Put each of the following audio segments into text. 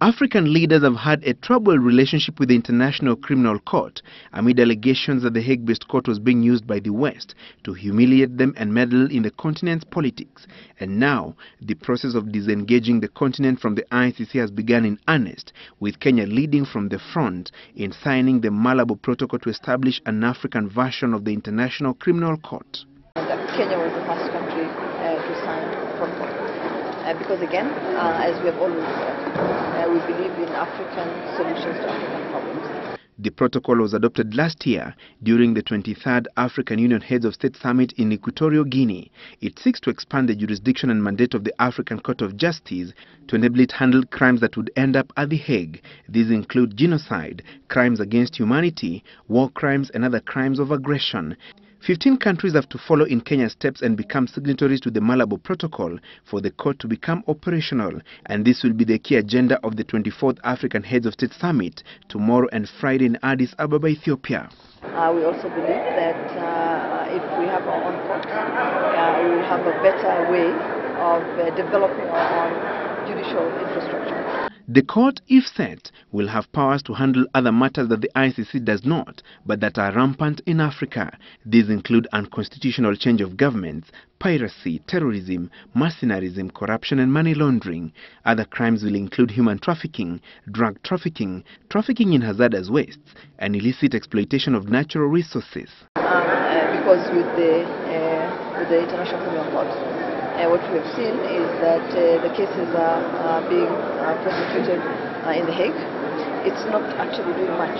African leaders have had a troubled relationship with the International Criminal Court amid allegations that the Hague-based court was being used by the West to humiliate them and meddle in the continent's politics. And now, the process of disengaging the continent from the ICC has begun in earnest, with Kenya leading from the front in signing the Malabo Protocol to establish an African version of the International Criminal Court. Kenya was the first country to sign the protocol. Because again, as we have always said, we believe in African solutions to African problems. The protocol was adopted last year during the 23rd African Union Heads of State Summit in Equatorial Guinea. It seeks to expand the jurisdiction and mandate of the African Court of Justice to enable it to handle crimes that would end up at The Hague. These include genocide, crimes against humanity, war crimes, and other crimes of aggression. 15 countries have to follow in Kenya's steps and become signatories to the Malabo Protocol for the court to become operational. And this will be the key agenda of the 24th African Heads of State Summit tomorrow and Friday in Addis Ababa, Ethiopia. We also believe that if we have our own courts, we will have a better way of developing our own judicial infrastructure. The court, if set, will have powers to handle other matters that the ICC does not, but that are rampant in Africa. These include unconstitutional change of governments, piracy, terrorism, mercenarism, corruption and money laundering. Other crimes will include human trafficking, drug trafficking, trafficking in hazardous wastes, and illicit exploitation of natural resources. Because with the International Criminal Court, what we have seen is that the cases are being prosecuted in The Hague. It's not actually doing much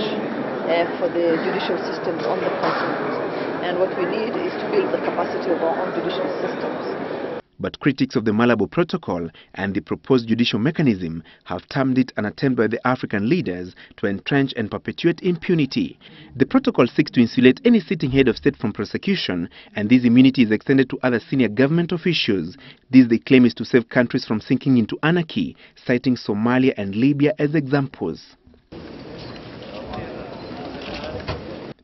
for the judicial systems on the continent. And what we need is to build the capacity of our own judicial systems. But critics of the Malabo Protocol and the proposed judicial mechanism have termed it an attempt by the African leaders to entrench and perpetuate impunity. The protocol seeks to insulate any sitting head of state from prosecution, and this immunity is extended to other senior government officials. This, they claim, is to save countries from sinking into anarchy, citing Somalia and Libya as examples.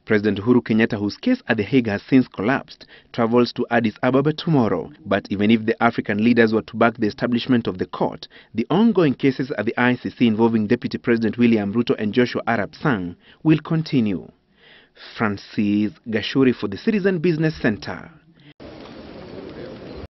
President Uhuru Kenyatta, whose case at The Hague has since collapsed, travels to Addis Ababa tomorrow. But even if the African leaders were to back the establishment of the court, the ongoing cases at the ICC involving Deputy President William Ruto and Joshua Arap Sang will continue. Francis Gachuri for the Citizen Business Center.